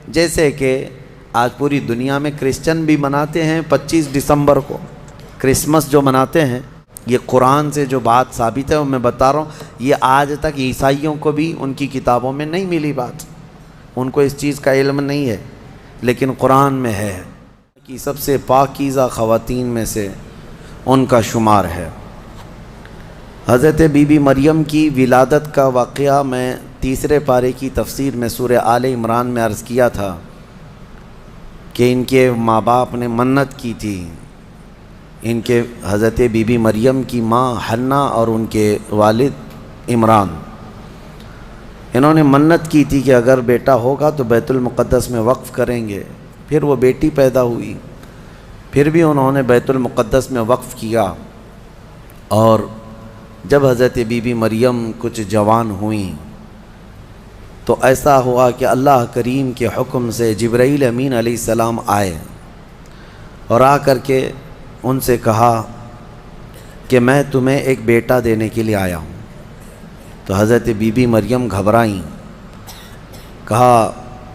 جیسے کہ آج پوری دنیا میں کرسچن بھی مناتے ہیں 25 دسمبر کو کرسمس جو مناتے ہیں، یہ قرآن سے جو بات ثابت ہے وہ میں بتا رہا ہوں، یہ آج تک عیسائیوں کو بھی ان کی کتابوں میں نہیں ملی بات، ان کو اس چیز کا علم نہیں ہے، لیکن قرآن میں ہے کہ سب سے پاکیزہ خواتین میں سے ان کا شمار ہے۔ حضرت بی بی مریم کی ولادت کا واقعہ میں تیسرے پارے کی تفسیر میں سورہ آل عمران میں عرض کیا تھا کہ ان کے ماں باپ نے منت کی تھی، ان کے حضرت بی بی مریم کی ماں حنا اور ان کے والد عمران، انہوں نے منت کی تھی کہ اگر بیٹا ہوگا تو بیت المقدس میں وقف کریں گے۔ پھر وہ بیٹی پیدا ہوئی، پھر بھی انہوں نے بیت المقدس میں وقف کیا، اور جب حضرت بی بی مریم کچھ جوان ہوئیں تو ایسا ہوا کہ اللہ کریم کے حکم سے جبرائیل امین علیہ السلام آئے اور آ کر کے ان سے کہا کہ میں تمہیں ایک بیٹا دینے کے لیے آیا ہوں۔ تو حضرت بی بی مریم گھبرائیں، کہا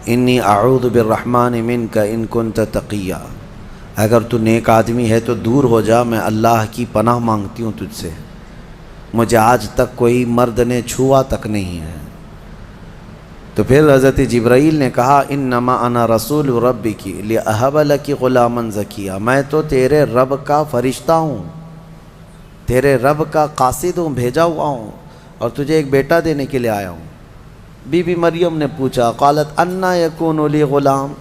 انی اعوذ بالرحمن منک ان کنت تقیا، اگر تو نیک آدمی ہے تو دور ہو جا، میں اللہ کی پناہ مانگتی ہوں تجھ سے، مجھے آج تک کوئی مرد نے چھوا تک نہیں ہے۔ تو پھر حضرت جبرائیل نے کہا انما انا رسول ربک لاہب لک غلاما زکیا، میں تو تیرے رب کا فرشتہ ہوں، تیرے رب کا قاصد ہوں، بھیجا ہوا ہوں، اور تجھے ایک بیٹا دینے کے لیے آیا ہوں۔ بی بی مریم نے پوچھا، قالت انا یکون لی غلام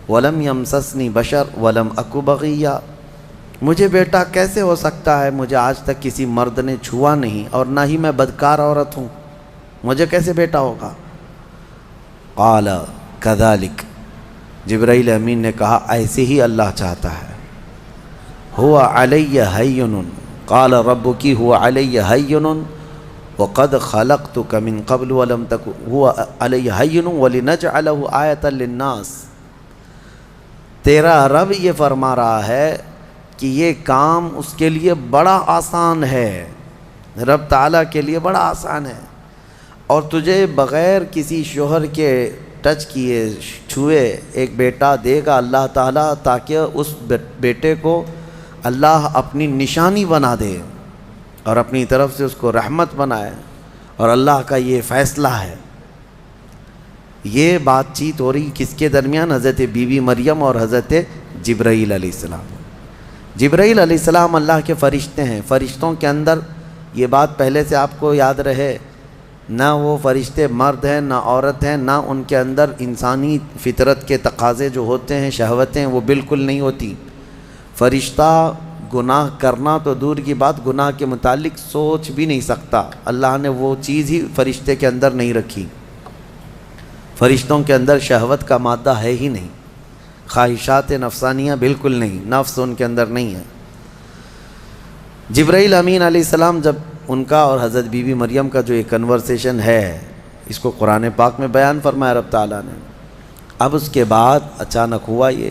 ولم یمسسنی بشر ولم اک بغیا، مجھے بیٹا کیسے ہو سکتا ہے، مجھے آج تک کسی مرد نے چھوا نہیں اور نہ ہی میں بدکار عورت ہوں، مجھے کیسے بیٹا ہوگا؟ قال کذالک، جبرائیل امین نے کہا ایسے ہی اللہ چاہتا ہے۔ هو علی ہین، قال ربک هو علی ہین وقد خلقتک من قبل ولم تک هو علی ہین ولنجعلہ آیۃ للناس، تیرا رب یہ فرما رہا ہے کہ یہ کام اس کے لیے بڑا آسان ہے، رب تعالیٰ کے لیے بڑا آسان ہے، اور تجھے بغیر کسی شوہر کے ٹچ کیے چھوئے ایک بیٹا دے گا اللہ تعالیٰ، تاکہ اس بیٹے کو اللہ اپنی نشانی بنا دے اور اپنی طرف سے اس کو رحمت بنائے، اور اللہ کا یہ فیصلہ ہے۔ یہ بات چیت ہو رہی کس کے درمیان؟ حضرت بی بی مریم اور حضرت جبرائیل علیہ السلام۔ جبرائیل علیہ السلام اللہ کے فرشتے ہیں، فرشتوں کے اندر یہ بات پہلے سے آپ کو یاد رہے، نہ وہ فرشتے مرد ہیں نہ عورت ہیں، نہ ان کے اندر انسانی فطرت کے تقاضے جو ہوتے ہیں، شہوتیں، وہ بالکل نہیں ہوتی۔ فرشتہ گناہ کرنا تو دور کی بات، گناہ کے متعلق سوچ بھی نہیں سکتا، اللہ نے وہ چیز ہی فرشتے کے اندر نہیں رکھی، فرشتوں کے اندر شہوت کا مادہ ہے ہی نہیں، خواہشات نفسانیہ بالکل نہیں، نفس ان کے اندر نہیں ہے۔ جبرائیل امین علیہ السلام جب ان کا اور حضرت بی بی مریم کا جو ایک کنورسیشن ہے، اس کو قرآن پاک میں بیان فرمایا رب تعالیٰ نے۔ اب اس کے بعد اچانک ہوا یہ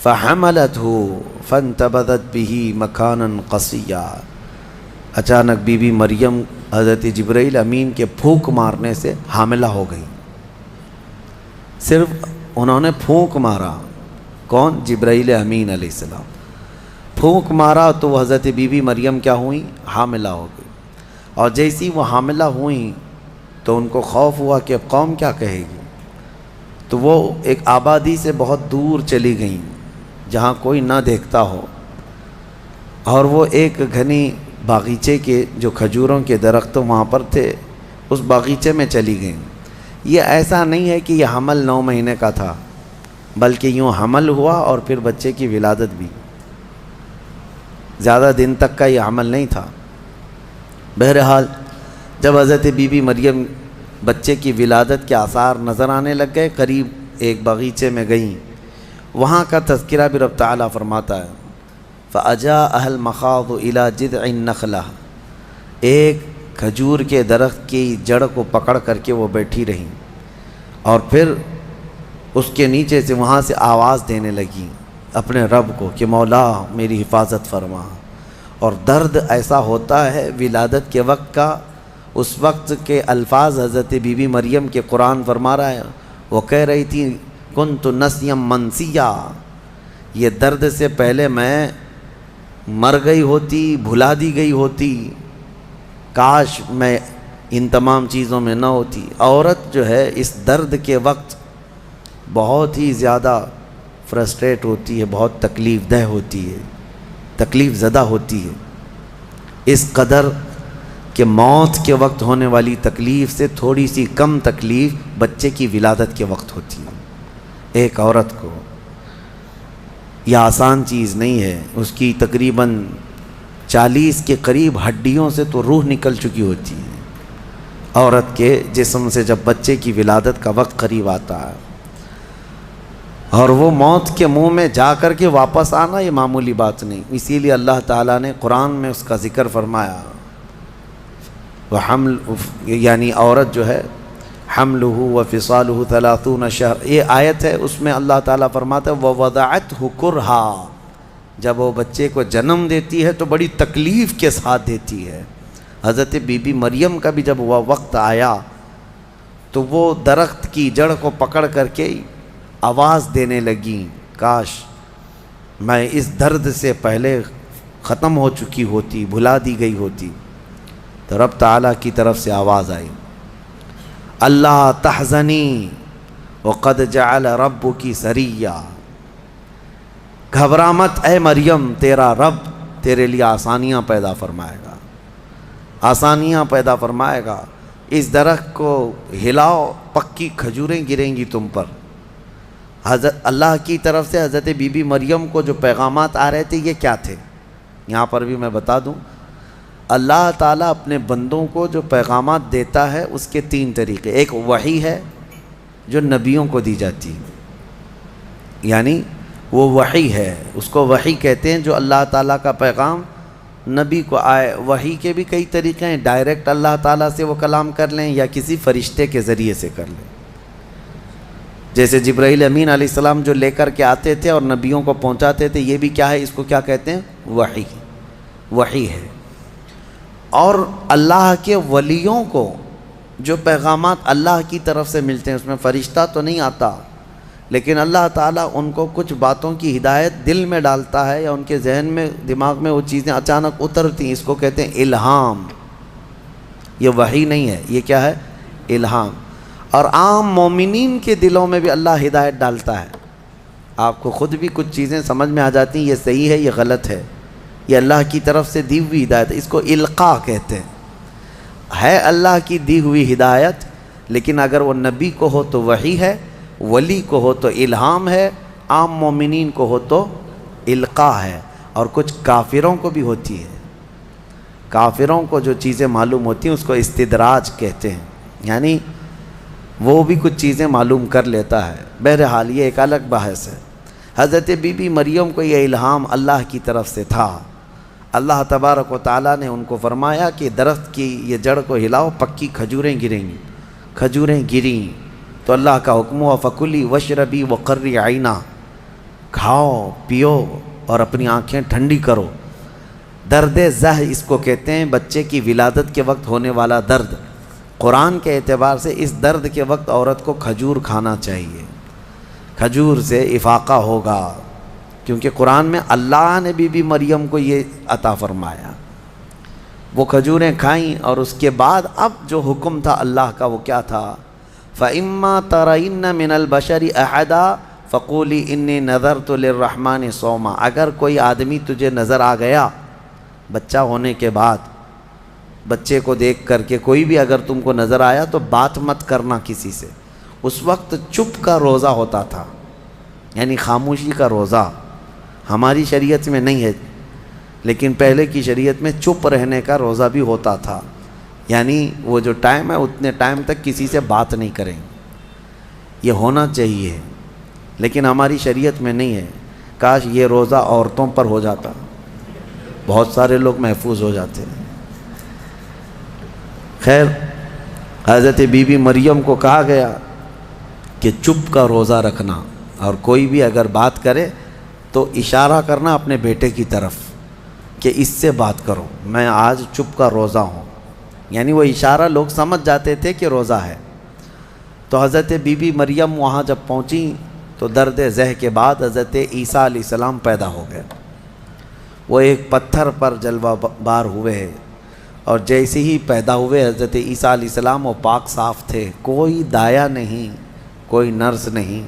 فَحَمَلَتْهُ فَانْتَبَذَتْ بِهِ مَكَانًا قَصِيًّا، اچانک بی بی مریم حضرت جبرائیل امین کے پھونک مارنے سے حاملہ ہو گئی۔ صرف انہوں نے پھونک مارا، کون؟ جبرائیل امین علیہ السلام، پھونک مارا تو وہ حضرت بی بی مریم کیا ہوئیں؟ حاملہ ہو گئی، اور جیسی وہ حاملہ ہوئیں تو ان کو خوف ہوا کہ اب قوم کیا کہے گی، تو وہ ایک آبادی سے بہت دور چلی گئیں جہاں کوئی نہ دیکھتا ہو، اور وہ ایک گھنی باغیچے کے جو کھجوروں کے درخت وہاں پر تھے، اس باغیچے میں چلی گئیں۔ یہ ایسا نہیں ہے کہ یہ حمل 9 مہینے کا تھا، بلکہ یوں حمل ہوا اور پھر بچے کی ولادت بھی، زیادہ دن تک کا یہ عمل نہیں تھا۔ بہرحال جب حضرت بی بی مریم بچے کی ولادت کے آثار نظر آنے لگ گئے، قریب ایک باغیچے میں گئیں، وہاں کا تذکرہ بھی رب تعالیٰ فرماتا ہے فَأَجَاءَهَا الْمَخَاضُ إِلَى جِذْعِ النَّخْلَةِ، ایک کھجور کے درخت کی جڑ کو پکڑ کر کے وہ بیٹھی رہیں، اور پھر اس کے نیچے سے وہاں سے آواز دینے لگی اپنے رب کو کہ مولا میری حفاظت فرما۔ اور درد ایسا ہوتا ہے ولادت کے وقت کا، اس وقت کے الفاظ حضرت بی بی مریم کے قرآن فرما رہا ہے، وہ کہہ رہی تھی کنت نسیا منسیا، یہ درد سے پہلے میں مر گئی ہوتی، بھلا دی گئی ہوتی، کاش میں ان تمام چیزوں میں نہ ہوتی۔ عورت جو ہے اس درد کے وقت بہت ہی زیادہ فرسٹریٹ ہوتی ہے، بہت تکلیف دہ ہوتی ہے، تکلیف زدہ ہوتی ہے، اس قدر کہ موت کے وقت ہونے والی تکلیف سے تھوڑی سی کم تکلیف بچے کی ولادت کے وقت ہوتی ہے۔ ایک عورت کو یہ آسان چیز نہیں ہے، اس کی تقریباً 40 کے قریب ہڈیوں سے تو روح نکل چکی ہوتی ہے عورت کے جسم سے جب بچے کی ولادت کا وقت قریب آتا ہے، اور وہ موت کے منہ میں جا کر کے واپس آنا یہ معمولی بات نہیں۔ اسی لیے اللہ تعالیٰ نے قرآن میں اس کا ذکر فرمایا، وہ حمل، یعنی عورت جو ہے حملہ وفصالہ 30 شہر، یہ آیت ہے، اس میں اللہ تعالیٰ فرماتا ہے ووضعتہ کرہا، جب وہ بچے کو جنم دیتی ہے تو بڑی تکلیف کے ساتھ دیتی ہے۔ حضرت بی بی مریم کا بھی جب وہ وقت آیا تو وہ درخت کی جڑ کو پکڑ کر کے آواز دینے لگیں، کاش میں اس درد سے پہلے ختم ہو چکی ہوتی، بھلا دی گئی ہوتی۔ تو رب تعالیٰ کی طرف سے آواز آئی، اللہ تحزنی وقد جعل ربکی سریا، گھبرا مت اے مریم، تیرا رب تیرے لیے آسانیاں پیدا فرمائے گا، آسانیاں پیدا فرمائے گا۔ اس درخت کو ہلاؤ، پکی کھجوریں گریں گی تم پر۔ حضرت اللہ کی طرف سے حضرت بی بی مریم کو جو پیغامات آ رہے تھے یہ کیا تھے؟ یہاں پر بھی میں بتا دوں، اللہ تعالیٰ اپنے بندوں کو جو پیغامات دیتا ہے اس کے 3 طریقے۔ ایک وحی ہے جو نبیوں کو دی جاتی ہے، یعنی وہ وحی ہے، اس کو وحی کہتے ہیں، جو اللہ تعالیٰ کا پیغام نبی کو آئے۔ وحی کے بھی کئی طریقے ہیں، ڈائریکٹ اللہ تعالیٰ سے وہ کلام کر لیں یا کسی فرشتے کے ذریعے سے کر لیں، جیسے جبرائیل امین علیہ السلام جو لے کر کے آتے تھے اور نبیوں کو پہنچاتے تھے، یہ بھی کیا ہے، اس کو کیا کہتے ہیں؟ وحی، وحی ہے۔ اور اللہ کے ولیوں کو جو پیغامات اللہ کی طرف سے ملتے ہیں، اس میں فرشتہ تو نہیں آتا، لیکن اللہ تعالیٰ ان کو کچھ باتوں کی ہدایت دل میں ڈالتا ہے، یا ان کے ذہن میں، دماغ میں وہ چیزیں اچانک اترتی ہیں، اس کو کہتے ہیں الہام۔ یہ وحی نہیں ہے، یہ کیا ہے؟ الہام۔ اور عام مومنین کے دلوں میں بھی اللہ ہدایت ڈالتا ہے، آپ کو خود بھی کچھ چیزیں سمجھ میں آ جاتی ہیں، یہ صحیح ہے، یہ غلط ہے، یہ اللہ کی طرف سے دی ہوئی ہدایت ہے، اس کو القاء کہتے ہیں۔ ہے اللہ کی دی ہوئی ہدایت، لیکن اگر وہ نبی کو ہو تو وحی ہے، ولی کو ہو تو الہام ہے، عام مومنین کو ہو تو القاء ہے۔ اور کچھ کافروں کو بھی ہوتی ہے، کافروں کو جو چیزیں معلوم ہوتی ہیں اس کو استدراج کہتے ہیں، یعنی وہ بھی کچھ چیزیں معلوم کر لیتا ہے۔ بہرحال یہ ایک الگ بحث ہے۔ حضرت بی بی مریم کو یہ الہام اللہ کی طرف سے تھا۔ اللہ تبارک و تعالیٰ نے ان کو فرمایا کہ درخت کی یہ جڑ کو ہلاؤ، پکی کھجوریں گریں گی۔ کھجوریں گریں تو اللہ کا حکم ہوا فکلی وشربی وقری عینا، کھاؤ پیو اور اپنی آنکھیں ٹھنڈی کرو۔ درد زہ اس کو کہتے ہیں، بچے کی ولادت کے وقت ہونے والا درد۔ قرآن کے اعتبار سے اس درد کے وقت عورت کو کھجور کھانا چاہیے، کھجور سے افاقہ ہوگا، کیونکہ قرآن میں اللہ نے بی بی مریم کو یہ عطا فرمایا۔ وہ کھجوریں کھائیں، اور اس کے بعد اب جو حکم تھا اللہ کا وہ کیا تھا؟ فَإِمَّا تَرَيِنَّ مِنَ الْبَشَرِ أَحَدًا فَقُولِي إِنِّي نَذَرْتُ لِلرَّحْمَنِ صَوْمًا، اگر کوئی آدمی تجھے نظر آ گیا بچہ ہونے کے بعد، بچے کو دیکھ کر کے کوئی بھی اگر تم کو نظر آیا تو بات مت کرنا کسی سے۔ اس وقت چپ کا روزہ ہوتا تھا، یعنی خاموشی کا روزہ، ہماری شریعت میں نہیں ہے، لیکن پہلے کی شریعت میں چپ رہنے کا روزہ بھی ہوتا تھا، یعنی وہ جو ٹائم ہے اتنے ٹائم تک کسی سے بات نہیں کریں، یہ ہونا چاہیے، لیکن ہماری شریعت میں نہیں ہے۔ کاش یہ روزہ عورتوں پر ہو جاتا، بہت سارے لوگ محفوظ ہو جاتے ہیں۔ خیر، حضرت بی بی مریم کو کہا گیا کہ چپ کا روزہ رکھنا، اور کوئی بھی اگر بات کرے تو اشارہ کرنا اپنے بیٹے کی طرف کہ اس سے بات کرو، میں آج چپ کا روزہ ہوں، یعنی وہ اشارہ لوگ سمجھ جاتے تھے کہ روزہ ہے۔ تو حضرت بی بی مریم وہاں جب پہنچیں تو درد ذہ کے بعد حضرت عیسیٰ علیہ السلام پیدا ہو گئے۔ وہ ایک پتھر پر جلوہ بار ہوئے اور جیسے ہی پیدا ہوئے حضرت عیسیٰ علیہ السلام وہ پاک صاف تھے، کوئی دایا نہیں، کوئی نرس نہیں،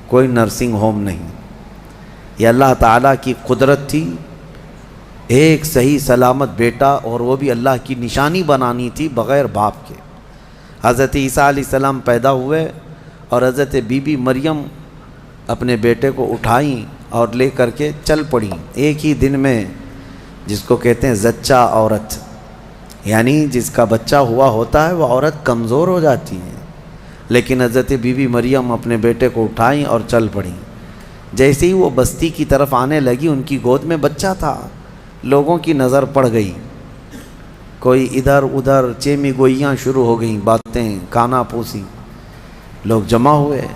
کوئی نرسنگ ہوم نہیں۔ یہ اللہ تعالیٰ کی قدرت تھی، ایک صحیح سلامت بیٹا، اور وہ بھی اللہ کی نشانی بنانی تھی بغیر باپ کے۔ حضرت عیسیٰ علیہ السلام پیدا ہوئے اور حضرت بی بی مریم اپنے بیٹے کو اٹھائیں اور لے کر کے چل پڑیں ایک ہی دن میں، جس کو کہتے ہیں زچہ عورت، یعنی جس کا بچہ ہوا ہوتا ہے وہ عورت کمزور ہو جاتی ہے، لیکن حضرت بی بی مریم اپنے بیٹے کو اٹھائیں اور چل پڑیں۔ جیسے ہی وہ بستی کی طرف آنے لگی، ان کی گود میں بچہ تھا، لوگوں کی نظر پڑ گئی، کوئی ادھر ادھر چیمی گوئیاں شروع ہو گئیں، باتیں کانا پوسی، لوگ جمع ہوئے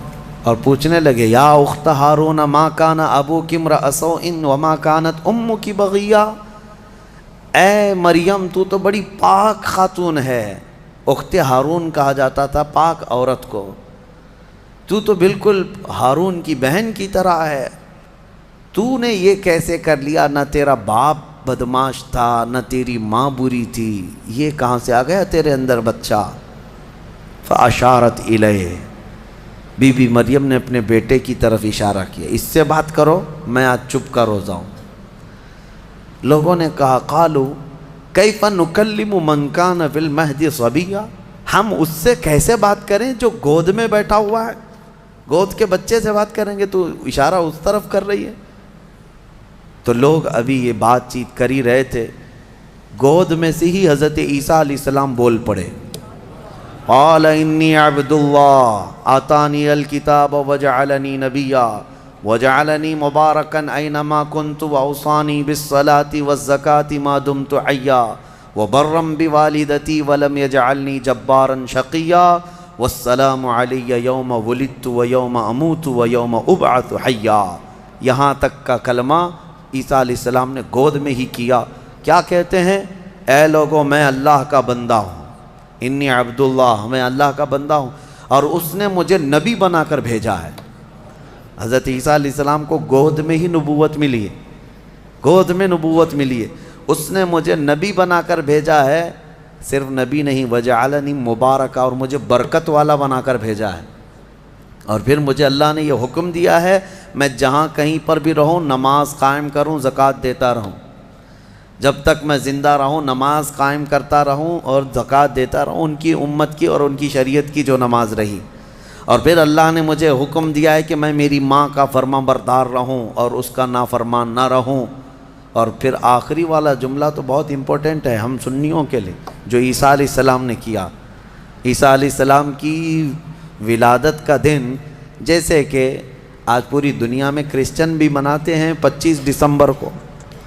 اور پوچھنے لگے، یا اخت ہارون ما کان ابوک امرأ سوء وما کانت امک بغیہ، اے مریم تو بڑی پاک خاتون ہے، اخت ہارون کہا جاتا تھا پاک عورت کو، تو بالکل ہارون کی بہن کی طرح ہے، تو نے یہ کیسے کر لیا؟ نہ تیرا باپ بدماش تھا، نہ تیری ماں بری تھی، یہ کہاں سے آ گیا تیرے اندر بچہ؟ فاشارت الیہ، بی بی مریم نے اپنے بیٹے کی طرف اشارہ کیا، اس سے بات کرو، میں آج چپ کا روزہ ہوں۔ لوگوں نے کہا، قالوا کیف نکلم من کان فی المہد صبیا، ہم اس سے کیسے بات کریں جو گود میں بیٹھا ہوا ہے؟ گود کے بچے سے بات کریں گے؟ تو اشارہ اس طرف کر رہی ہے۔ تو لوگ ابھی یہ بات چیت کر ہی رہے تھے، گود میں سے ہی حضرت عیسیٰ علیہ السلام بول پڑے، قال انی عبد اللہ آتانی الکتاب وجعلنی نبیا وجعلنی مبارکا اینما کنت واوصانی بالصلاة والزکاة ما دمت حیا وبرا بوالدتی ولم یجعلنی جبارا شقیا والسلام علی یوم ولدت ویوم اموت ویوم ابعث حیا۔ یہاں تک کا کلمہ عیسیٰ علیہ السلام نے گود میں ہی کیا۔ کیا کہتے ہیں؟ اے لوگوں، میں اللہ کا بندہ ہوں، انی عبداللہ، میں اللہ کا بندہ ہوں، اور اس نے مجھے نبی بنا کر بھیجا ہے۔ حضرت عیسیٰ علیہ السلام کو گود میں ہی نبوت ملی ہے، گود میں نبوت ملی ہے، اس نے مجھے نبی بنا کر بھیجا ہے۔ صرف نبی نہیں، وجعلنی مبارکہ، اور مجھے برکت والا بنا کر بھیجا ہے۔ اور پھر مجھے اللہ نے یہ حکم دیا ہے میں جہاں کہیں پر بھی رہوں نماز قائم کروں، زکوٰۃ دیتا رہوں، جب تک میں زندہ رہوں نماز قائم کرتا رہوں اور زکوٰۃ دیتا رہوں، ان کی امت کی اور ان کی شریعت کی جو نماز رہی۔ اور پھر اللہ نے مجھے حکم دیا ہے کہ میں میری ماں کا فرما بردار رہوں اور اس کا نافرمان نہ رہوں۔ اور پھر آخری والا جملہ تو بہت امپورٹنٹ ہے ہم سنیوں کے لیے، جو عیسیٰ علیہ السلام نے کیا۔ عیسیٰ علیہ السلام کی ولادت کا دن، جیسے کہ آج پوری دنیا میں کرسچن بھی مناتے ہیں 25 دسمبر کو،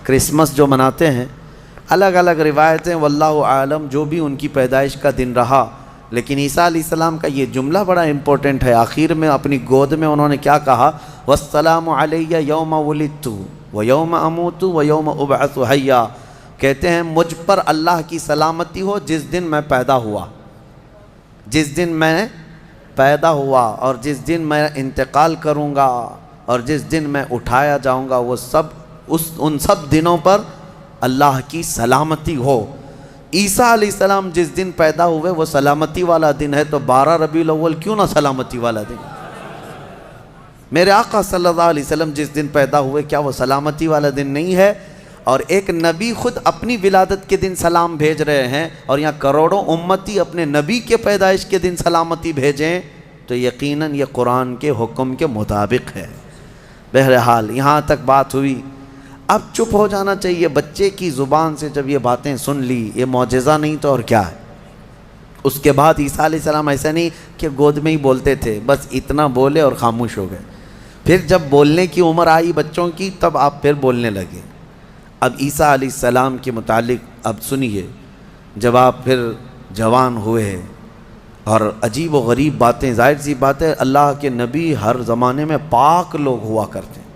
کرسمس جو مناتے ہیں، الگ الگ روایتیں واللہ عالم جو بھی ان کی پیدائش کا دن رہا، لیکن عیسیٰ علیہ السلام کا یہ جملہ بڑا امپورٹنٹ ہے۔ آخر میں اپنی گود میں انہوں نے کیا کہا؟ والسلام علی یوم ولدت ویوم اموت ویوم ابعث حیا، کہتے ہیں مجھ پر اللہ کی سلامتی ہو جس دن میں پیدا ہوا، جس دن میں پیدا ہوا، اور جس دن میں انتقال کروں گا، اور جس دن میں اٹھایا جاؤں گا، وہ سب ان سب دنوں پر اللہ کی سلامتی ہو۔ عیسیٰ علیہ السلام جس دن پیدا ہوئے وہ سلامتی والا دن ہے، تو 12 ربیع الاول کیوں نہ سلامتی والا دن؟ میرے آقا صلی اللہ علیہ وسلم جس دن پیدا ہوئے کیا وہ سلامتی والا دن نہیں ہے؟ اور ایک نبی خود اپنی ولادت کے دن سلام بھیج رہے ہیں، اور یہاں کروڑوں امتی اپنے نبی کے پیدائش کے دن سلامتی بھیجیں، تو یقیناً یہ قرآن کے حکم کے مطابق ہے۔ بہرحال یہاں تک بات ہوئی، اب چپ ہو جانا چاہیے۔ بچے کی زبان سے جب یہ باتیں سن لی، یہ معجزہ نہیں تو اور کیا ہے؟ اس کے بعد عیسیٰ علیہ السلام ایسا نہیں کہ گود میں ہی بولتے تھے، بس اتنا بولے اور خاموش ہو گئے۔ پھر جب بولنے کی عمر آئی بچوں کی، تب آپ پھر بولنے لگے۔ اب عیسیٰ علیہ السلام کے متعلق اب سنیے، جب آپ پھر جوان ہوئے اور عجیب و غریب باتیں، ظاہر سی بات ہے اللہ کے نبی ہر زمانے میں پاک لوگ ہوا کرتے ہیں،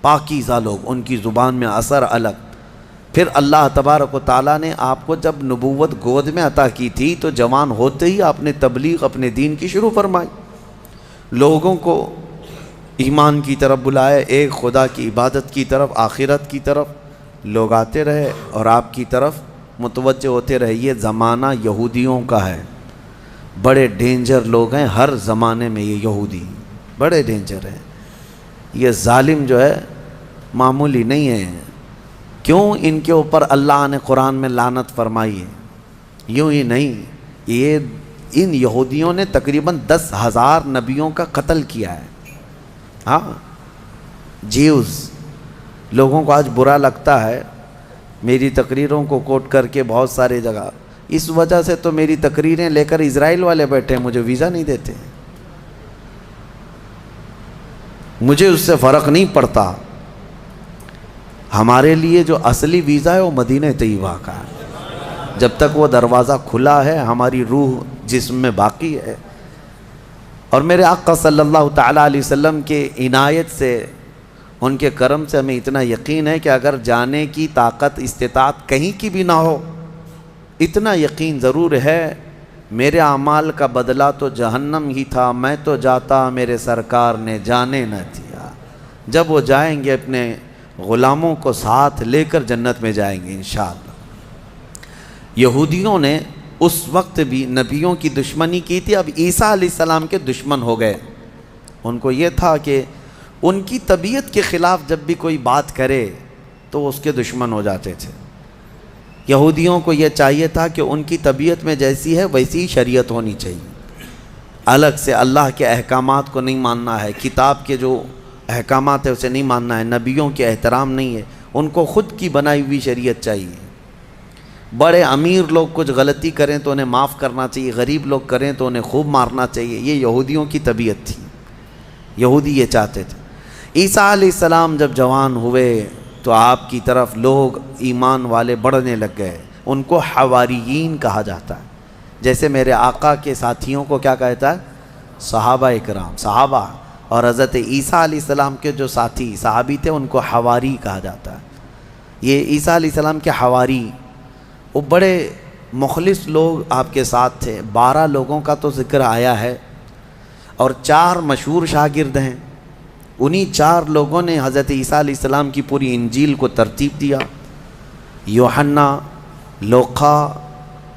پاکیزہ لوگ، ان کی زبان میں اثر الگ۔ پھر اللہ تبارک و تعالیٰ نے آپ کو جب نبوت گود میں عطا کی تھی تو جوان ہوتے ہی آپ نے تبلیغ اپنے دین کی شروع فرمائی، لوگوں کو ایمان کی طرف بلائے، ایک خدا کی عبادت کی طرف، آخرت کی طرف لوگ آتے رہے اور آپ کی طرف متوجہ ہوتے رہے۔ یہ زمانہ یہودیوں کا ہے، بڑے ڈینجر لوگ ہیں ہر زمانے میں، یہ یہودی بڑے ڈینجر ہیں۔ یہ ظالم جو ہے معمولی نہیں ہے۔ کیوں ان کے اوپر اللہ نے قرآن میں لعنت فرمائی ہے؟ یوں ہی نہیں، یہ ان یہودیوں نے تقریباً 10,000 نبیوں کا قتل کیا ہے۔ ہاں، جیوز لوگوں کو آج برا لگتا ہے میری تقریروں کو کوٹ کر کے بہت سارے جگہ، اس وجہ سے تو میری تقریریں لے کر اسرائیل والے بیٹھے ہیں، مجھے ویزا نہیں دیتے، مجھے اس سے فرق نہیں پڑتا۔ ہمارے لیے جو اصلی ویزا ہے وہ مدینہ طیبہ کا ہے، جب تک وہ دروازہ کھلا ہے ہماری روح جسم میں باقی ہے۔ اور میرے آقا صلی اللہ تعالیٰ علیہ وسلم کے عنایت سے، ان کے کرم سے ہمیں اتنا یقین ہے کہ اگر جانے کی طاقت استطاعت کہیں کی بھی نہ ہو، اتنا یقین ضرور ہے میرے اعمال کا بدلہ تو جہنم ہی تھا، میں تو جاتا میرے سرکار نے جانے نہ دیا۔ جب وہ جائیں گے اپنے غلاموں کو ساتھ لے کر جنت میں جائیں گے انشاءاللہ۔ یہودیوں نے اس وقت بھی نبیوں کی دشمنی کی تھی، اب عیسیٰ علیہ السلام کے دشمن ہو گئے۔ ان کو یہ تھا کہ ان کی طبیعت کے خلاف جب بھی کوئی بات کرے تو اس کے دشمن ہو جاتے تھے۔ یہودیوں کو یہ چاہیے تھا کہ ان کی طبیعت میں جیسی ہے ویسی شریعت ہونی چاہیے، الگ سے اللہ کے احکامات کو نہیں ماننا ہے، کتاب کے جو احکامات ہے اسے نہیں ماننا ہے، نبیوں کے احترام نہیں ہے، ان کو خود کی بنائی ہوئی شریعت چاہیے۔ بڑے امیر لوگ کچھ غلطی کریں تو انہیں معاف کرنا چاہیے، غریب لوگ کریں تو انہیں خوب مارنا چاہیے، یہ یہودیوں کی طبیعت تھی، یہودی یہ چاہتے تھے۔ عیسیٰ علیہ السلام جب جوان ہوئے تو آپ کی طرف لوگ ایمان والے بڑھنے لگ گئے، ان کو حواریین کہا جاتا ہے، جیسے میرے آقا کے ساتھیوں کو کیا کہتا ہے؟ صحابہ اکرام، صحابہ، اور حضرت عیسیٰ علیہ السلام کے جو ساتھی صحابی تھے ان کو حواری کہا جاتا ہے۔ یہ عیسیٰ علیہ السلام کے حواری، وہ بڑے مخلص لوگ آپ کے ساتھ تھے۔ 12 لوگوں کا تو ذکر آیا ہے اور 4 مشہور شاگرد ہیں، انہی 4 لوگوں نے حضرت عیسیٰ علیہ السلام کی پوری انجیل کو ترتیب دیا۔ یوحنا، لوقا،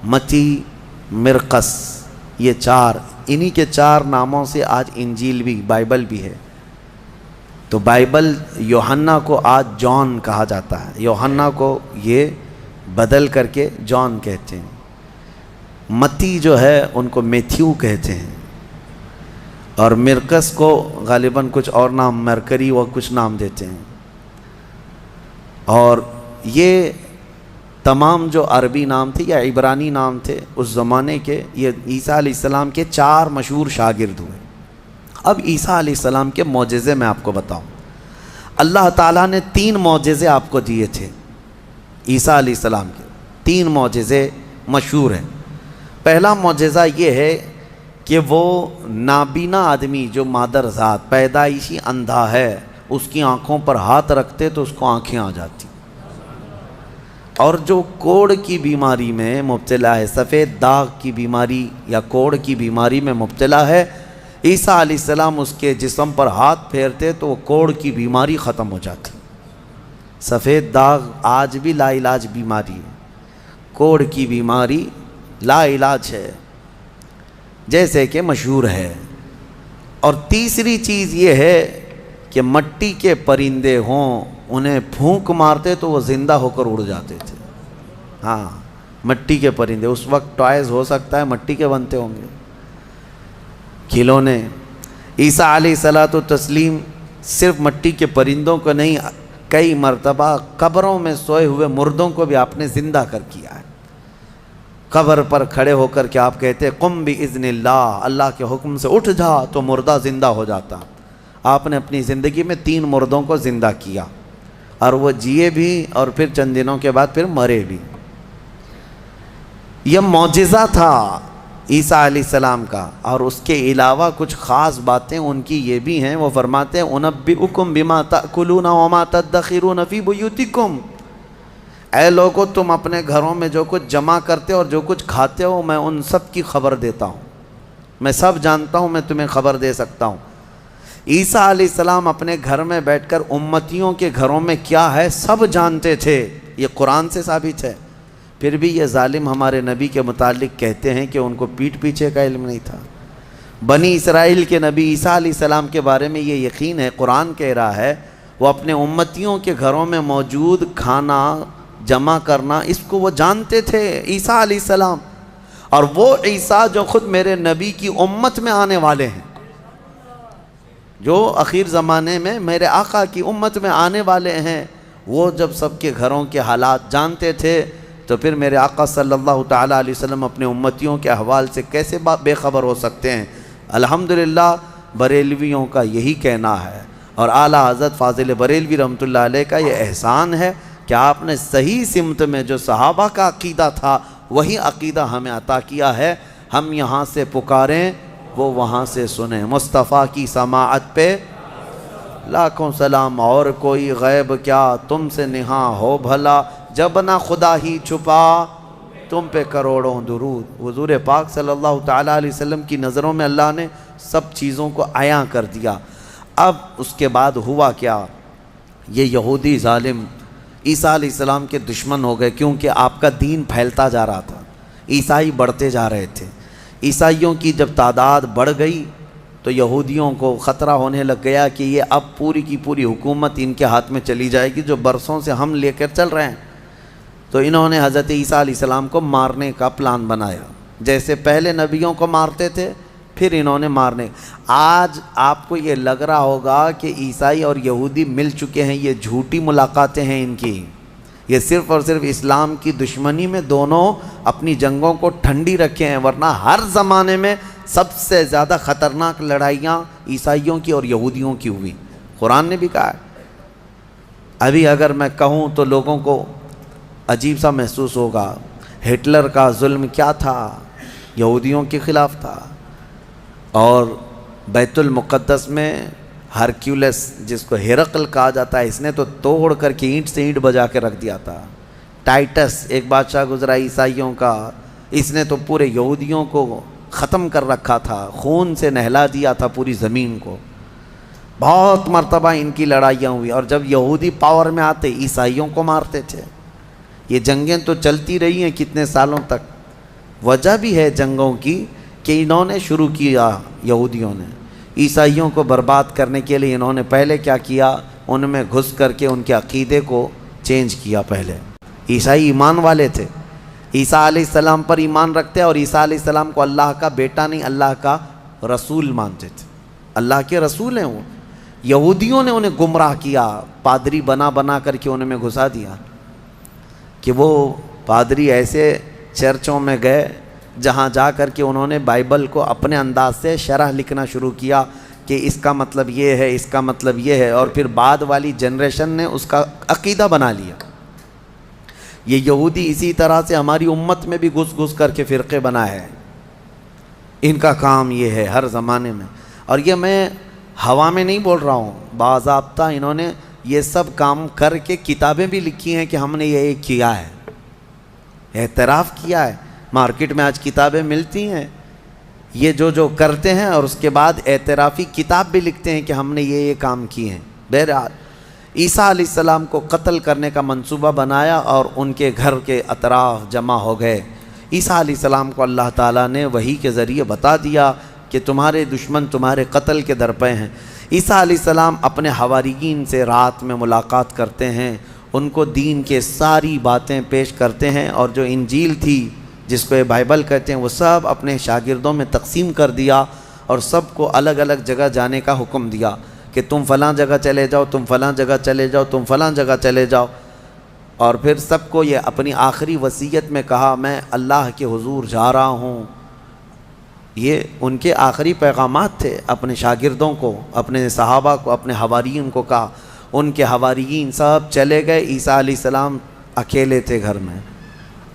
متی، مرقس، یہ 4، انہی کے 4 ناموں سے آج انجیل بھی، بائبل بھی ہے۔ تو بائبل یوحنا کو آج جان کہا جاتا ہے، یوحنا کو یہ بدل کر کے جان کہتے ہیں۔ متی جو ہے ان کو میتھیو کہتے ہیں، اور مرقس کو غالباً کچھ اور نام، مرکری و کچھ نام دیتے ہیں۔ اور یہ تمام جو عربی نام تھے یا عبرانی نام تھے اس زمانے کے، یہ عیسیٰ علیہ السلام کے 4 مشہور شاگرد ہوئے۔ اب عیسیٰ علیہ السلام کے معجزے میں آپ کو بتاؤں، اللہ تعالیٰ نے 3 معجزے آپ کو دیے تھے عیسیٰ علیہ السلام کے، 3 معجزے مشہور ہیں۔ پہلا معجزہ یہ ہے کہ وہ نابینا آدمی جو مادر ذات پیدائشی اندھا ہے، اس کی آنکھوں پر ہاتھ رکھتے تو اس کو آنکھیں آ جاتی، اور جو کوڑ کی بیماری میں مبتلا ہے، سفید داغ کی بیماری یا کوڑ کی بیماری میں مبتلا ہے، عیسیٰ علیہ السلام اس کے جسم پر ہاتھ پھیرتے تو وہ کوڑ کی بیماری ختم ہو جاتی۔ سفید داغ آج بھی لا علاج بیماری ہے، کوڑ کی بیماری لا علاج ہے، جیسے کہ مشہور ہے۔ اور تیسری چیز یہ ہے کہ مٹی کے پرندے ہوں، انہیں پھونک مارتے تو وہ زندہ ہو کر اڑ جاتے تھے۔ ہاں، مٹی کے پرندے، اس وقت ٹوائز ہو سکتا ہے مٹی کے بنتے ہوں گے، کھلونے۔ عیسیٰ علیہ الصلوۃ والتسلیم صرف مٹی کے پرندوں کو نہیں، کئی مرتبہ قبروں میں سوئے ہوئے مردوں کو بھی آپ نے زندہ کر کیا ہے۔ قبر پر کھڑے ہو کر کے آپ کہتے قم باذن اللہ، اللہ کے حکم سے اٹھ جا، تو مردہ زندہ ہو جاتا۔ آپ نے اپنی زندگی میں 3 مردوں کو زندہ کیا، اور وہ جیے بھی اور پھر چند دنوں کے بعد پھر مرے بھی۔ یہ معجزہ تھا عیسیٰ علیہ السلام کا۔ اور اس کے علاوہ کچھ خاص باتیں ان کی یہ بھی ہیں، وہ فرماتے ہیں انبئکم بما تأکلون وما تدخرون فی بیوتکم، اے لوگو تم اپنے گھروں میں جو کچھ جمع کرتے اور جو کچھ کھاتے ہو، میں ان سب کی خبر دیتا ہوں، میں سب جانتا ہوں، میں تمہیں خبر دے سکتا ہوں۔ عیسیٰ علیہ السلام اپنے گھر میں بیٹھ کر امتیوں کے گھروں میں کیا ہے سب جانتے تھے، یہ قرآن سے ثابت ہے۔ پھر بھی یہ ظالم ہمارے نبی کے متعلق کہتے ہیں کہ ان کو پیٹھ پیچھے کا علم نہیں تھا۔ بنی اسرائیل کے نبی عیسیٰ علیہ السلام کے بارے میں یہ یقین ہے، قرآن کہہ رہا ہے وہ اپنے امتیوں کے گھروں میں موجود کھانا جمع کرنا اس کو وہ جانتے تھے، عیسیٰ علیہ السلام۔ اور وہ عیسیٰ جو خود میرے نبی کی امت میں آنے والے ہیں، جو اخیر زمانے میں میرے آقا کی امت میں آنے والے ہیں، وہ جب سب کے گھروں کے حالات جانتے تھے تو پھر میرے آقا صلی اللہ تعالیٰ علیہ وسلم اپنے امتیوں کے احوال سے کیسے بے خبر ہو سکتے ہیں؟ الحمدللہ بریلویوں کا یہی کہنا ہے، اور اعلیٰ حضرت فاضل بریلوی رحمۃ اللہ علیہ کا یہ احسان ہے کہ آپ نے صحیح سمت میں جو صحابہ کا عقیدہ تھا وہی عقیدہ ہمیں عطا کیا ہے۔ ہم یہاں سے پکاریں وہ وہاں سے سنیں، مصطفیٰ کی سماعت پہ لاکھوں سلام، اور کوئی غیب کیا تم سے نہاں ہو بھلا، جب نہ خدا ہی چھپا تم پہ کروڑوں درود۔ حضور پاک صلی اللہ تعالیٰ علیہ وسلم کی نظروں میں اللہ نے سب چیزوں کو عیاں کر دیا۔ اب اس کے بعد ہوا کیا؟ یہ یہودی ظالم عیسیٰ علیہ السلام کے دشمن ہو گئے، کیونکہ آپ کا دین پھیلتا جا رہا تھا، عیسائی بڑھتے جا رہے تھے۔ عیسائیوں کی جب تعداد بڑھ گئی تو یہودیوں کو خطرہ ہونے لگ گیا کہ یہ اب پوری کی پوری حکومت ان کے ہاتھ میں چلی جائے گی جو برسوں سے ہم لے کر چل رہے ہیں۔ تو انہوں نے حضرت عیسیٰ علیہ السلام کو مارنے کا پلان بنایا، جیسے پہلے نبیوں کو مارتے تھے پھر انہوں نے مارنے۔ آج آپ کو یہ لگ رہا ہوگا کہ عیسائی اور یہودی مل چکے ہیں، یہ جھوٹی ملاقاتیں ہیں ان کی، یہ صرف اور صرف اسلام کی دشمنی میں دونوں اپنی جنگوں کو ٹھنڈی رکھے ہیں، ورنہ ہر زمانے میں سب سے زیادہ خطرناک لڑائیاں عیسائیوں کی اور یہودیوں کی ہوئی۔ قرآن نے بھی کہا ہے۔ ابھی اگر میں کہوں تو لوگوں کو عجیب سا محسوس ہوگا، ہٹلر کا ظلم کیا تھا؟ یہودیوں کے خلاف تھا۔ اور بیت المقدس میں ہرکیولس جس کو ہرقل کہا جاتا ہے، اس نے تو توڑ کر کے اینٹ سے اینٹ بجا کے رکھ دیا تھا۔ ٹائٹس ایک بادشاہ گزرا عیسائیوں کا، اس نے تو پورے یہودیوں کو ختم کر رکھا تھا، خون سے نہلا دیا تھا پوری زمین کو۔ بہت مرتبہ ان کی لڑائیاں ہوئی، اور جب یہودی پاور میں آتے عیسائیوں کو مارتے تھے۔ یہ جنگیں تو چلتی رہی ہیں کتنے سالوں تک۔ وجہ بھی ہے جنگوں کی کہ انہوں نے شروع کیا، یہودیوں نے عیسائیوں کو برباد کرنے کے لیے انہوں نے پہلے کیا کیا، ان میں گھس کر کے ان کے عقیدے کو چینج کیا۔ پہلے عیسائی ایمان والے تھے، عیسیٰ علیہ السلام پر ایمان رکھتے، اور عیسیٰ علیہ السلام کو اللہ کا بیٹا نہیں اللہ کا رسول مانتے تھے، اللہ کے رسول ہیں وہ۔ یہودیوں نے انہیں گمراہ کیا، پادری بنا بنا کر کے انہیں میں گھسا دیا کہ وہ پادری ایسے چرچوں میں گئے جہاں جا کر کے انہوں نے بائبل کو اپنے انداز سے شرح لکھنا شروع کیا کہ اس کا مطلب یہ ہے، اس کا مطلب یہ ہے، اور پھر بعد والی جنریشن نے اس کا عقیدہ بنا لیا۔ یہ یہودی اسی طرح سے ہماری امت میں بھی گھس گھس کر کے فرقے بنائے ہیں، ان کا کام یہ ہے ہر زمانے میں۔ اور یہ میں ہوا میں نہیں بول رہا ہوں، باضابطہ انہوں نے یہ سب کام کر کے کتابیں بھی لکھی ہیں کہ ہم نے یہ کیا ہے، اعتراف کیا ہے۔ مارکیٹ میں آج کتابیں ملتی ہیں، یہ جو کرتے ہیں، اور اس کے بعد اعترافی کتاب بھی لکھتے ہیں کہ ہم نے یہ کام کیے ہیں۔ بہرحال عیسیٰ علیہ السلام کو قتل کرنے کا منصوبہ بنایا اور ان کے گھر کے اطراف جمع ہو گئے۔ عیسیٰ علیہ السلام کو اللہ تعالیٰ نے وحی کے ذریعے بتا دیا کہ تمہارے دشمن تمہارے قتل کے درپے ہیں۔ عیسیٰ علیہ السلام اپنے حواریین سے رات میں ملاقات کرتے ہیں، ان کو دین کے ساری باتیں پیش کرتے ہیں، اور جو انجیل تھی جس کو یہ بائبل کہتے ہیں وہ سب اپنے شاگردوں میں تقسیم کر دیا، اور سب کو الگ الگ جگہ جانے کا حکم دیا کہ تم فلاں جگہ چلے جاؤ، تم فلاں جگہ چلے جاؤ، تم فلاں جگہ چلے جاؤ۔ اور پھر سب کو یہ اپنی آخری وصیت میں کہا میں اللہ کے حضور جا رہا ہوں۔ یہ ان کے آخری پیغامات تھے اپنے شاگردوں کو، اپنے صحابہ کو، اپنے حواریین کو کہا۔ ان کے حواریین سب چلے گئے، عیسیٰ علیہ السلام اکیلے تھے گھر میں۔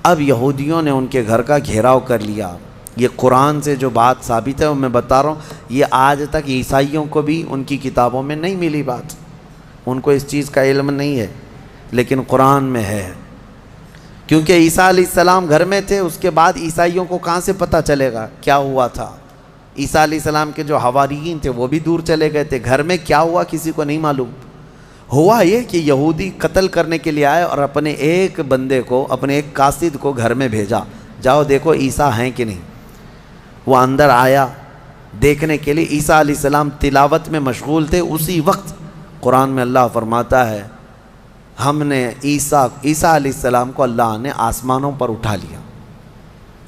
اب یہودیوں نے ان کے گھر کا گھیراؤ کر لیا۔ یہ قرآن سے جو بات ثابت ہے وہ میں بتا رہا ہوں، یہ آج تک عیسائیوں کو بھی ان کی کتابوں میں نہیں ملی بات، ان کو اس چیز کا علم نہیں ہے، لیکن قرآن میں ہے۔ کیونکہ عیسیٰ علیہ السلام گھر میں تھے، اس کے بعد عیسائیوں کو کہاں سے پتہ چلے گا کیا ہوا تھا؟ عیسیٰ علیہ السلام کے جو حواریین تھے وہ بھی دور چلے گئے تھے. گھر میں کیا ہوا کسی کو نہیں معلوم. ہوا یہ کہ یہودی قتل کرنے کے لیے آئے اور اپنے ایک بندے کو، اپنے ایک قاصد کو گھر میں بھیجا، جاؤ دیکھو عیسیٰ ہیں کہ نہیں. وہ اندر آیا دیکھنے کے لیے. عیسیٰ علیہ السلام تلاوت میں مشغول تھے. اسی وقت قرآن میں اللہ فرماتا ہے ہم نے عیسیٰ علیہ السلام کو اللہ نے آسمانوں پر اٹھا لیا.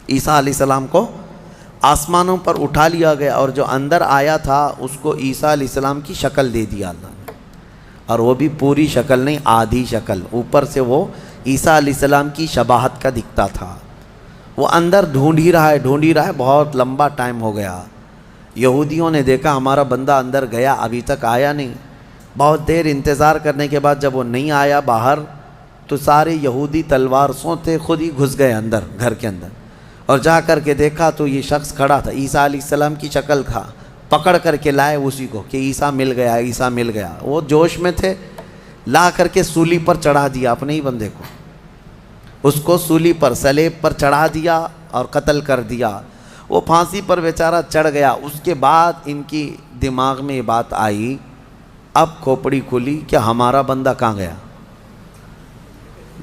عیسیٰ علیہ السلام کو آسمانوں پر اٹھا لیا گیا، اور جو اندر آیا تھا اس کو عیسیٰ علیہ السلام کی شکل دے دیا اللہ نے. اور وہ بھی پوری شکل نہیں، آدھی شکل. اوپر سے وہ عیسیٰ علیہ السلام کی شباہت کا دکھتا تھا. وہ اندر ڈھونڈ ہی رہا ہے. بہت لمبا ٹائم ہو گیا. یہودیوں نے دیکھا ہمارا بندہ اندر گیا ابھی تک آیا نہیں. بہت دیر انتظار کرنے کے بعد جب وہ نہیں آیا باہر، تو سارے یہودی تلوار سوتے خود ہی گھس گئے اندر، گھر کے اندر. اور جا کر کے دیکھا تو یہ شخص کھڑا تھا، عیسیٰ علیہ السلام کی شکل تھا. پکڑ کر کے لائے اسی کو کہ عیسیٰ مل گیا، عیسیٰ مل گیا. وہ جوش میں تھے، لا کر کے سولی پر چڑھا دیا اپنے ہی بندے کو. اس کو سولی پر، سلیب پر چڑھا دیا اور قتل کر دیا. وہ پھانسی پر بیچارہ چڑھ گیا. اس کے بعد ان کی دماغ میں یہ بات آئی، اب کھوپڑی کھلی کہ ہمارا بندہ کہاں گیا،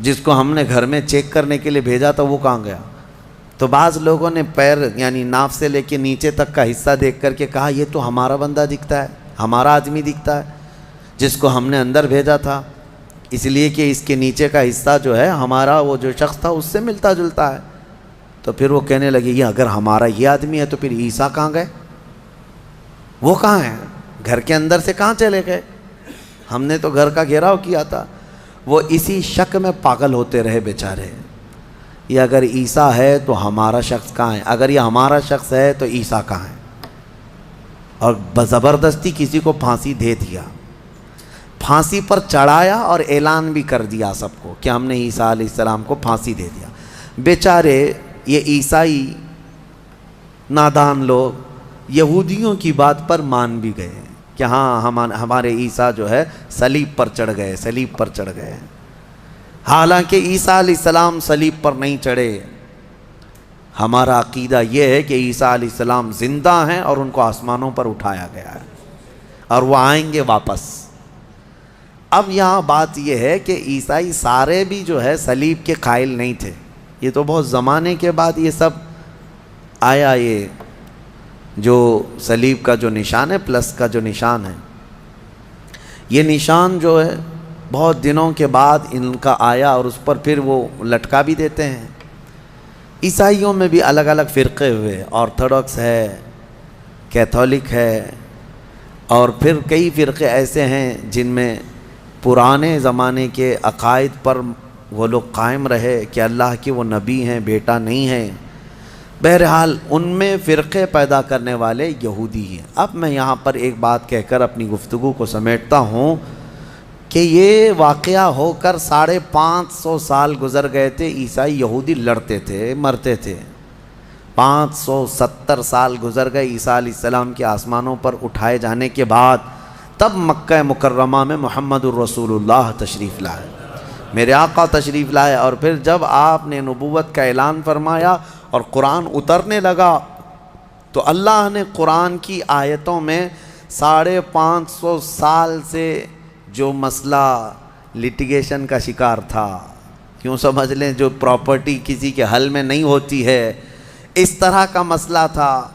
جس کو ہم نے گھر میں چیک کرنے کے لیے بھیجا تھا وہ کہاں گیا. تو بعض لوگوں نے پیر یعنی ناف سے لے کے نیچے تک کا حصہ دیکھ کر کے کہا یہ تو ہمارا بندہ دکھتا ہے، ہمارا آدمی دکھتا ہے جس کو ہم نے اندر بھیجا تھا، اس لیے کہ اس کے نیچے کا حصہ جو ہے ہمارا وہ جو شخص تھا اس سے ملتا جلتا ہے. تو پھر وہ کہنے لگے یہ اگر ہمارا یہ آدمی ہے تو پھر عیسیٰ کہاں گئے، وہ کہاں ہیں، گھر کے اندر سے کہاں چلے گئے، ہم نے تو گھر کا گھیراؤ کیا تھا. وہ اسی شک میں پاگل ہوتے رہے بیچارے. یہ اگر عیسیٰ ہے تو ہمارا شخص کہاں ہے، اگر یہ ہمارا شخص ہے تو عیسیٰ کہاں ہے. اور زبردستی کسی کو پھانسی دے دیا، پھانسی پر چڑھایا اور اعلان بھی کر دیا سب کو کہ ہم نے عیسیٰ علیہ السلام کو پھانسی دے دیا. بیچارے یہ عیسائی نادان لوگ یہودیوں کی بات پر مان بھی گئے کہ ہاں ہمارے عیسیٰ جو ہے صلیب پر چڑھ گئے، صلیب پر چڑھ گئے. حالانکہ عیسیٰ علیہ السلام صلیب پر نہیں چڑھے. ہمارا عقیدہ یہ ہے کہ عیسیٰ علیہ السلام زندہ ہیں اور ان کو آسمانوں پر اٹھایا گیا ہے اور وہ آئیں گے واپس. اب یہاں بات یہ ہے کہ عیسائی سارے بھی جو ہے صلیب کے قائل نہیں تھے. یہ تو بہت زمانے کے بعد یہ سب آیا، یہ جو صلیب کا جو نشان ہے، پلس کا جو نشان ہے، یہ نشان جو ہے بہت دنوں کے بعد ان کا آیا اور اس پر پھر وہ لٹکا بھی دیتے ہیں. عیسائیوں میں بھی الگ الگ فرقے ہوئے، آرتھوڈکس ہے، کیتھولک ہے، اور پھر کئی فرقے ایسے ہیں جن میں پرانے زمانے کے عقائد پر وہ لوگ قائم رہے کہ اللہ کے وہ نبی ہیں، بیٹا نہیں ہیں. بہرحال ان میں فرقے پیدا کرنے والے یہودی ہیں. اب میں یہاں پر ایک بات کہہ کر اپنی گفتگو کو سمیٹتا ہوں کہ یہ واقعہ ہو کر 550 سال گزر گئے تھے. عیسائی یہودی لڑتے تھے، مرتے تھے. 570 سال گزر گئے عیسیٰ علیہ السلام کے آسمانوں پر اٹھائے جانے کے بعد. تب مکہ مکرمہ میں محمد الرسول اللہ تشریف لائے، میرے آقا تشریف لائے. اور پھر جب آپ نے نبوت کا اعلان فرمایا اور قرآن اترنے لگا تو اللہ نے قرآن کی آیتوں میں 550 سال سے جو مسئلہ لٹیگیشن کا شکار تھا، کیوں سمجھ لیں جو پراپرٹی کسی کے حل میں نہیں ہوتی ہے، اس طرح کا مسئلہ تھا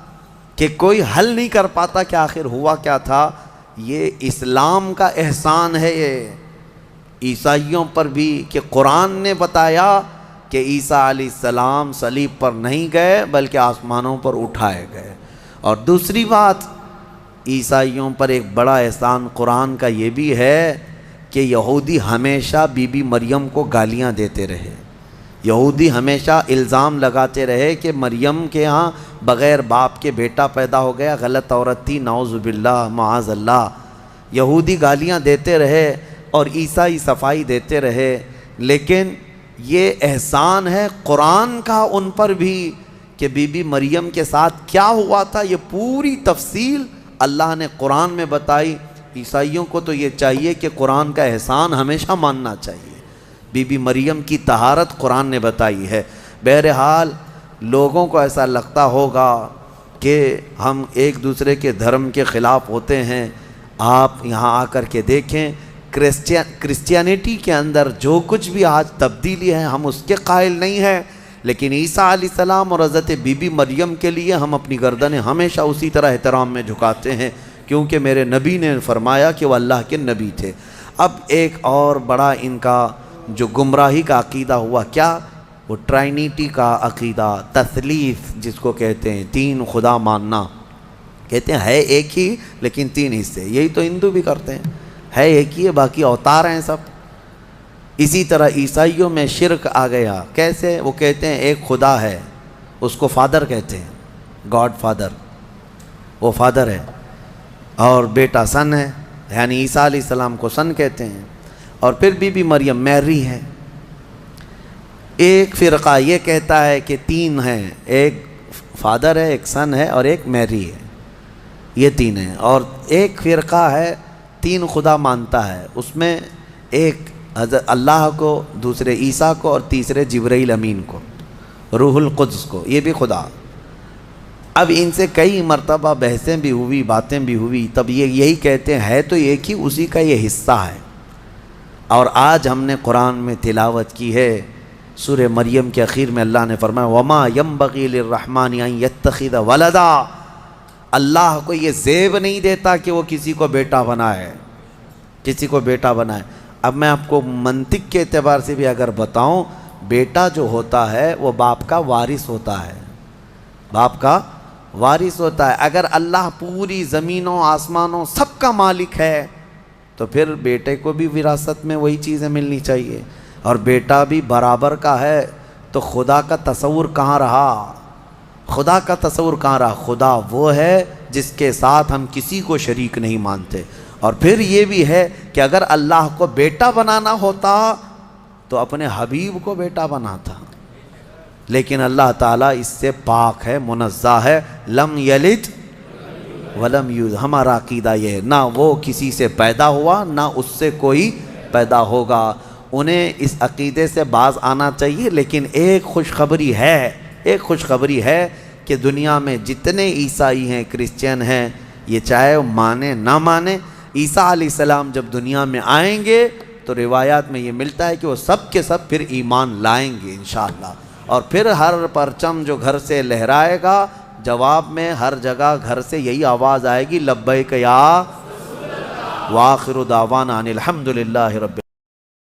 کہ کوئی حل نہیں کر پاتا کہ آخر ہوا کیا تھا. یہ اسلام کا احسان ہے یہ عیسائیوں پر بھی کہ قرآن نے بتایا کہ عیسیٰ علیہ السلام صلیب پر نہیں گئے بلکہ آسمانوں پر اٹھائے گئے. اور دوسری بات، عیسائیوں پر ایک بڑا احسان قرآن کا یہ بھی ہے کہ یہودی ہمیشہ بی بی مریم کو گالیاں دیتے رہے. یہودی ہمیشہ الزام لگاتے رہے کہ مریم کے ہاں بغیر باپ کے بیٹا پیدا ہو گیا، غلط عورت تھی، نعوذ باللہ معاذ اللہ. یہودی گالیاں دیتے رہے اور عیسائی صفائی دیتے رہے. لیکن یہ احسان ہے قرآن کا ان پر بھی کہ بی بی مریم کے ساتھ کیا ہوا تھا، یہ پوری تفصیل اللہ نے قرآن میں بتائی. عیسائیوں کو تو یہ چاہیے کہ قرآن کا احسان ہمیشہ ماننا چاہیے. بی بی مریم کی طہارت قرآن نے بتائی ہے. بہرحال لوگوں کو ایسا لگتا ہوگا کہ ہم ایک دوسرے کے دھرم کے خلاف ہوتے ہیں. آپ یہاں آ کر کے دیکھیں کرسچینٹی کے اندر جو کچھ بھی آج تبدیلی ہے ہم اس کے قائل نہیں ہیں، لیکن عیسیٰ علیہ السلام اور حضرت بی بی مریم کے لیے ہم اپنی گردنیں ہمیشہ اسی طرح احترام میں جھکاتے ہیں، کیونکہ میرے نبی نے فرمایا کہ وہ اللہ کے نبی تھے. اب ایک اور بڑا ان کا جو گمراہی کا عقیدہ ہوا، کیا؟ وہ ٹرائنیٹی کا عقیدہ، تثلیث جس کو کہتے ہیں، تین خدا ماننا. کہتے ہیں ہے ایک ہی لیکن تین حصے. یہی تو ہندو بھی کرتے ہیں، ہے ایک ہی ہے باقی اوتار ہیں سب. اسی طرح عیسائیوں میں شرک آ گیا. کیسے؟ وہ کہتے ہیں ایک خدا ہے، اس کو فادر کہتے ہیں، گاڈ فادر، وہ فادر ہے، اور بیٹا سن ہے، یعنی عیسیٰ علیہ السلام کو سن کہتے ہیں. اور پھر بی بی مریم میری ہے. ایک فرقہ یہ کہتا ہے کہ تین ہیں، ایک فادر ہے، ایک سن ہے، اور ایک میری ہے، یہ تین ہیں. اور ایک فرقہ ہے تین خدا مانتا ہے، اس میں ایک حضرت اللہ کو، دوسرے عیسیٰ کو، اور تیسرے جبرائیل امین کو، روح القدس کو، یہ بھی خدا. اب ان سے کئی مرتبہ بحثیں بھی ہوئی، باتیں بھی ہوئی، تب یہ یہی کہتے ہیں ہے تو ایک ہی، اسی کا یہ حصہ ہے. اور آج ہم نے قرآن میں تلاوت کی ہے سورہ مریم کے اخیر میں اللہ نے فرمایا وما ينبغي للرحمن ان يتخذ ولدا. اللہ کو یہ زیب نہیں دیتا کہ وہ کسی کو بیٹا بنائے، کسی کو بیٹا بنائے. اب میں آپ کو منطق کے اعتبار سے بھی اگر بتاؤں، بیٹا جو ہوتا ہے وہ باپ کا وارث ہوتا ہے، باپ کا وارث ہوتا ہے. اگر اللہ پوری زمینوں آسمانوں سب کا مالک ہے تو پھر بیٹے کو بھی وراثت میں وہی چیزیں ملنی چاہیے، اور بیٹا بھی برابر کا ہے. تو خدا کا تصور کہاں رہا؟ خدا کا تصور کہاں رہا؟ خدا وہ ہے جس کے ساتھ ہم کسی کو شریک نہیں مانتے. اور پھر یہ بھی ہے کہ اگر اللہ کو بیٹا بنانا ہوتا تو اپنے حبیب کو بیٹا بناتا، لیکن اللہ تعالیٰ اس سے پاک ہے، منزہ ہے. لم یلد ولم یولد. ہمارا عقیدہ یہ ہے، نہ وہ کسی سے پیدا ہوا نہ اس سے کوئی پیدا ہوگا. انہیں اس عقیدے سے باز آنا چاہیے. لیکن ایک خوشخبری ہے، ایک خوشخبری ہے کہ دنیا میں جتنے عیسائی ہیں، کرسچین ہیں، یہ چاہے مانے نہ مانے، عیسیٰ علیہ السلام جب دنیا میں آئیں گے تو روایات میں یہ ملتا ہے کہ وہ سب کے سب پھر ایمان لائیں گے انشاءاللہ. اور پھر ہر پرچم جو گھر سے لہرائے گا، جواب میں ہر جگہ گھر سے یہی آواز آئے گی لبیک یا وآخر دعوانا ان الحمدللہ رب